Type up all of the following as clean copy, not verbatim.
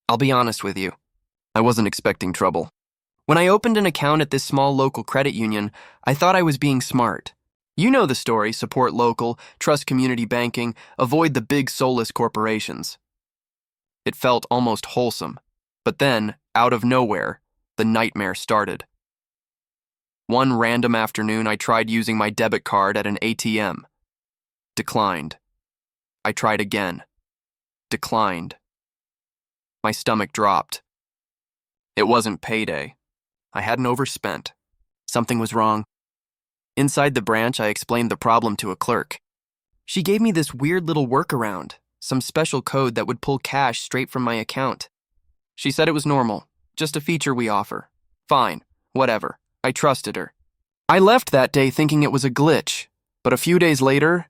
I'll be honest with you. I wasn't expecting trouble. When I opened an account at this small local credit union, I thought I was being smart. You know the story: support local, trust community banking, avoid the big soulless corporations. It felt almost wholesome. But then, out of nowhere, the nightmare started. One random afternoon, I tried using my debit card at an ATM. Declined. I tried again. Declined. My stomach dropped. It wasn't payday. I hadn't overspent. Something was wrong. Inside the branch, I explained the problem to a clerk. She gave me this weird little workaround, some special code that would pull cash straight from my account. She said it was normal, just a feature we offer. Fine, whatever. I trusted her. I left that day thinking it was a glitch, but a few days later,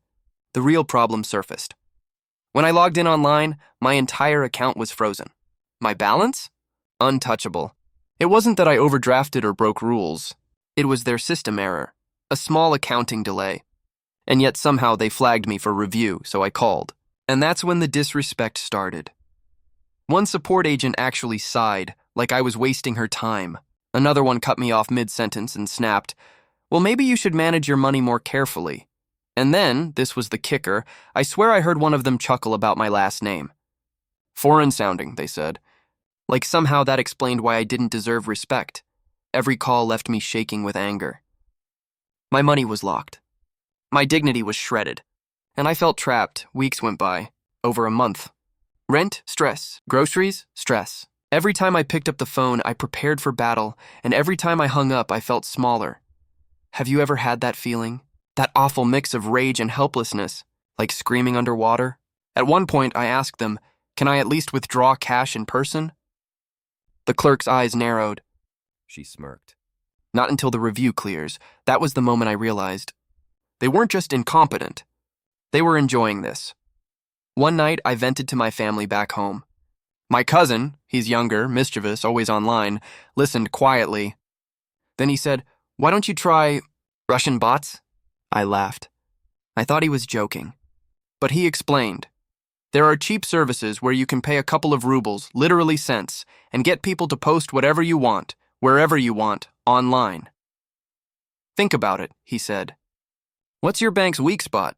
the real problem surfaced. When I logged in online, my entire account was frozen. My balance? Untouchable. It wasn't that I overdrafted or broke rules. It was their system error, a small accounting delay. And yet somehow they flagged me for review, so I called. And that's when the disrespect started. One support agent actually sighed, like I was wasting her time. Another one cut me off mid-sentence and snapped, "Well, maybe you should manage your money more carefully." And then, this was the kicker, I swear I heard one of them chuckle about my last name. Foreign sounding, they said. Like somehow that explained why I didn't deserve respect. Every call left me shaking with anger. My money was locked. My dignity was shredded. And I felt trapped. Weeks went by. Over a month. Rent, stress. Groceries, stress. Every time I picked up the phone, I prepared for battle, and every time I hung up, I felt smaller. Have you ever had that feeling? That awful mix of rage and helplessness, like screaming underwater? At one point, I asked them, "Can I at least withdraw cash in person?" The clerk's eyes narrowed. She smirked. Not until the review clears. That was the moment I realized. They weren't just incompetent. They were enjoying this. One night, I vented to my family back home. My cousin, he's younger, mischievous, always online, listened quietly. Then he said, "Why don't you try Russian bots?" I laughed. I thought he was joking. But he explained. There are cheap services where you can pay a couple of rubles, literally cents, and get people to post whatever you want, wherever you want, online. Think about it, he said. What's your bank's weak spot?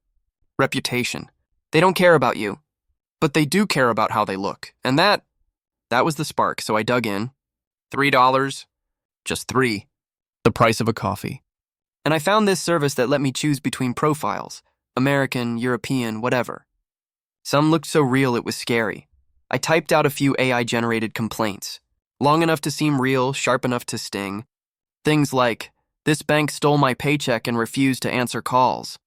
Reputation. They don't care about you. But they do care about how they look. And that was the spark, so I dug in. $3. Just $3. The price of a coffee. And I found this service that let me choose between profiles. American, European, whatever. Some looked so real it was scary. I typed out a few AI-generated complaints. Long enough to seem real, sharp enough to sting. Things like, "This bank stole my paycheck and refused to answer calls."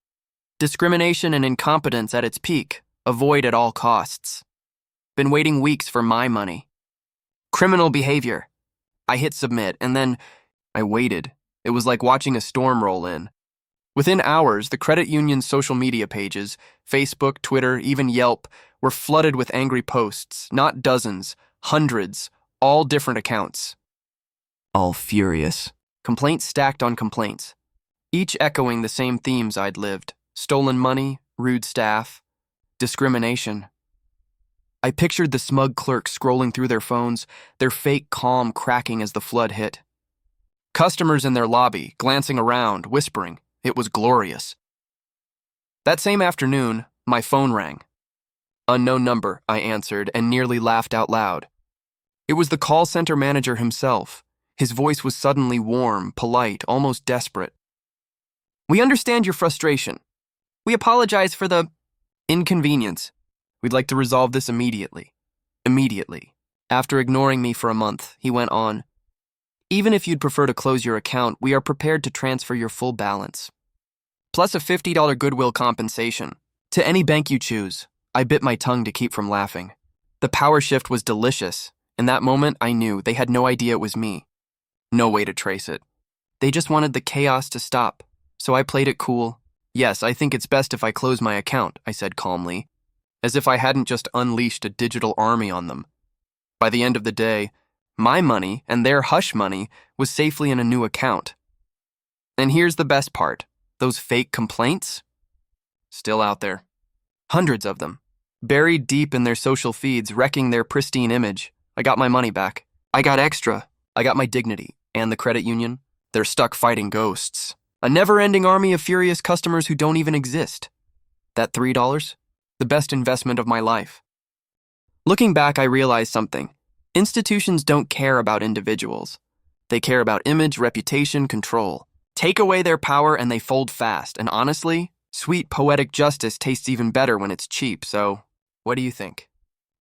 "Discrimination and incompetence at its peak. Avoid at all costs." "Been waiting weeks for my money." "Criminal behavior." I hit submit, and then I waited. It was like watching a storm roll in. Within hours, the credit union's social media pages, Facebook, Twitter, even Yelp, were flooded with angry posts, not dozens, hundreds, all different accounts. All furious. Complaints stacked on complaints, each echoing the same themes I'd lived: stolen money, rude staff, discrimination. I pictured the smug clerks scrolling through their phones, their fake calm cracking as the flood hit. Customers in their lobby, glancing around, whispering. It was glorious. That same afternoon, my phone rang. Unknown number, I answered, and nearly laughed out loud. It was the call center manager himself. His voice was suddenly warm, polite, almost desperate. "We understand your frustration. We apologize for the inconvenience. We'd like to resolve this immediately." Immediately. After ignoring me for a month, he went on. "Even if you'd prefer to close your account, we are prepared to transfer your full balance. Plus a $50 goodwill compensation. To any bank you choose." I bit my tongue to keep from laughing. The power shift was delicious. In that moment, I knew they had no idea it was me. No way to trace it. They just wanted the chaos to stop, so I played it cool. "Yes, I think it's best if I close my account," I said calmly, as if I hadn't just unleashed a digital army on them. By the end of the day, my money and their hush money was safely in a new account. And here's the best part. Those fake complaints? Still out there. Hundreds of them. Buried deep in their social feeds, wrecking their pristine image. I got my money back. I got extra. I got my dignity. And the credit union? They're stuck fighting ghosts. A never-ending army of furious customers who don't even exist. That $3? The best investment of my life. Looking back, I realized something. Institutions don't care about individuals. They care about image, reputation, control. Take away their power and they fold fast. And honestly, sweet poetic justice tastes even better when it's cheap, so what do you think?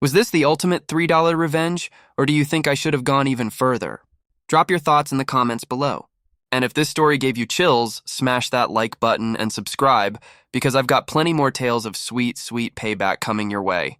Was this the ultimate $3 revenge, or do you think I should have gone even further? Drop your thoughts in the comments below. And if this story gave you chills, smash that like button and subscribe, because I've got plenty more tales of sweet, sweet payback coming your way.